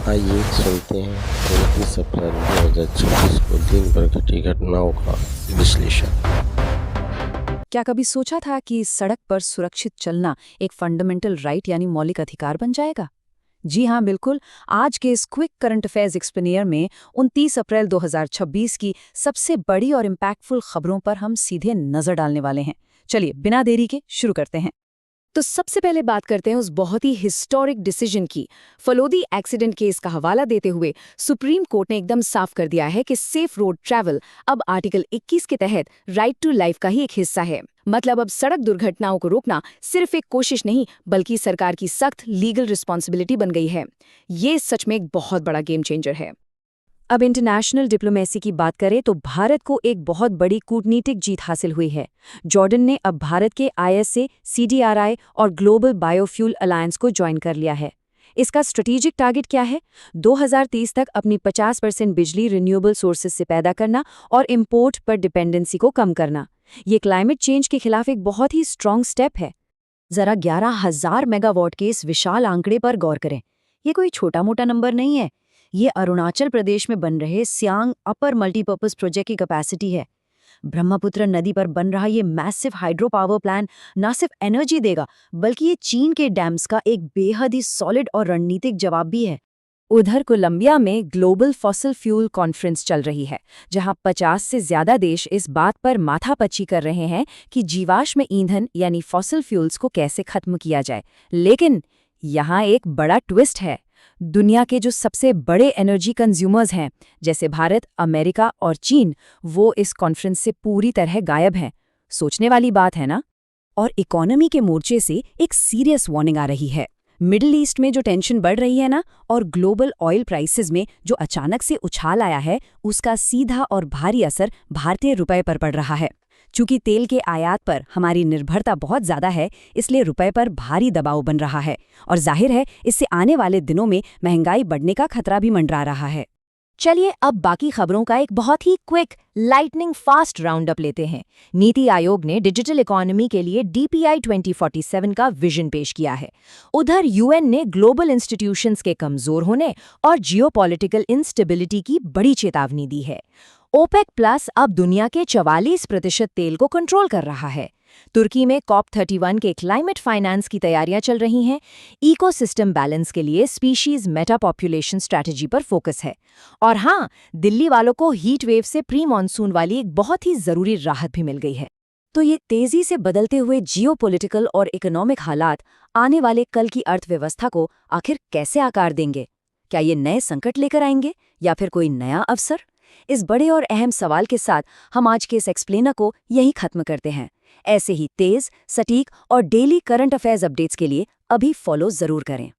आइए सुनते हैं 29 अप्रैल 2026 को दिन भर घटी घटनाओं का विश्लेषण। क्या कभी सोचा था कि सड़क पर सुरक्षित चलना एक फंडामेंटल राइट यानी मौलिक अधिकार बन जाएगा? जी हाँ, बिल्कुल। आज के इस क्विक करंट अफेयर्स एक्सप्लेनियर में 29 अप्रैल 2026 की सबसे बड़ी और इम्पैक्टफुल खबरों पर हम सीधे नजर डालने वाले हैं। चलिए, बिना देरी के शुरू करते हैं। तो सबसे पहले बात करते हैं उस बहुत ही हिस्टोरिक डिसीजन की। फलोदी एक्सीडेंट केस का हवाला देते हुए सुप्रीम कोर्ट ने एकदम साफ कर दिया है कि सेफ रोड ट्रैवल अब आर्टिकल 21 के तहत राइट टू लाइफ का ही एक हिस्सा है। मतलब अब सड़क दुर्घटनाओं को रोकना सिर्फ एक कोशिश नहीं, बल्कि सरकार की सख्त लीगल रिस्पॉन्सिबिलिटी बन गई है। ये सच में एक बहुत बड़ा गेम चेंजर है। अब इंटरनेशनल डिप्लोमेसी की बात करें तो भारत को एक बहुत बड़ी कूटनीतिक जीत हासिल हुई है। जॉर्डन ने अब भारत के ISA, CDRI और ग्लोबल बायोफ्यूल अलायंस को ज्वाइन कर लिया है। इसका स्ट्रेटेजिक टारगेट क्या है? 2030 तक अपनी 50% बिजली रिन्यूएबल सोर्सेज से पैदा करना और इंपोर्ट पर डिपेंडेंसी को कम करना। ये क्लाइमेट चेंज के खिलाफ एक बहुत ही स्ट्रॉन्ग स्टेप है। जरा 11,000 मेगावाट के इस विशाल आंकड़े पर गौर करें। ये कोई छोटा मोटा नंबर नहीं है। ये अरुणाचल प्रदेश में बन रहे सियांग अपर मल्टीपर्पज प्रोजेक्ट की कैपेसिटी है। ब्रह्मपुत्र नदी पर बन रहा ये मैसिव हाइड्रो पावर प्लांट न सिर्फ एनर्जी देगा, बल्कि ये चीन के डैम्स का एक बेहद ही सॉलिड और रणनीतिक जवाब भी है। उधर कोलंबिया में ग्लोबल फॉसिल फ्यूल कॉन्फ्रेंस चल रही है, जहां 50 से ज्यादा देश इस बात पर माथापच्ची कर रहे हैं कि जीवाश्म ईंधन यानी फॉसिल फ्यूल्स को कैसे खत्म किया जाए। लेकिन यहाँ एक बड़ा ट्विस्ट है। दुनिया के जो सबसे बड़े एनर्जी कंज्यूमर्स हैं, जैसे भारत, अमेरिका और चीन, वो इस कॉन्फ्रेंस से पूरी तरह गायब हैं। सोचने वाली बात है ना? और इकोनॉमी के मोर्चे से एक सीरियस वार्निंग आ रही है। मिडिल ईस्ट में जो टेंशन बढ़ रही है ना, और ग्लोबल ऑयल प्राइसेस में जो अचानक से उछाल आया है, उसका सीधा और भारी असर भारतीय रुपए पर पड़ रहा है। चूंकि तेल के आयात पर हमारी निर्भरता बहुत ज्यादा है, इसलिए रुपए पर भारी दबाव बन रहा है और जाहिर है इससे आने वाले दिनों में महंगाई बढ़ने का खतरा भी मंडरा रहा है। चलिए अब बाकी खबरों का एक बहुत ही quick lightning fast round up लेते हैं। नीति आयोग ने डिजिटल इकोनॉमी के लिए DPI 2047 का विजन पेश किया है। उधर UN ने ग्लोबल इंस्टीट्यूशंस के कमजोर होने और जियोपॉलिटिकल इंस्टेबिलिटी की बड़ी चेतावनी दी है। OPEC प्लस अब दुनिया के 44% तेल को कंट्रोल कर रहा है। तुर्की में COP31 के क्लाइमेट फाइनेंस की तैयारियां चल रही हैं। इकोसिस्टम बैलेंस के लिए स्पीशीज मेटा पॉपुलेशन स्ट्रैटेजी पर फोकस है। और हाँ, दिल्ली वालों को हीट वेव से प्री मॉनसून वाली एक बहुत ही जरूरी राहत भी मिल गई है। तो ये तेजी से बदलते हुए जियोपॉलिटिकल और इकोनॉमिक हालात आने वाले कल की अर्थव्यवस्था को आखिर कैसे आकार देंगे? क्या ये नए संकट लेकर आएंगे या फिर कोई नया अवसर? इस बड़े और अहम सवाल के साथ हम आज के इस एक्सप्लेनर को यहीं खत्म करते हैं। ऐसे ही तेज, सटीक और डेली करंट अफेयर्स अपडेट्स के लिए अभी फॉलो जरूर करें।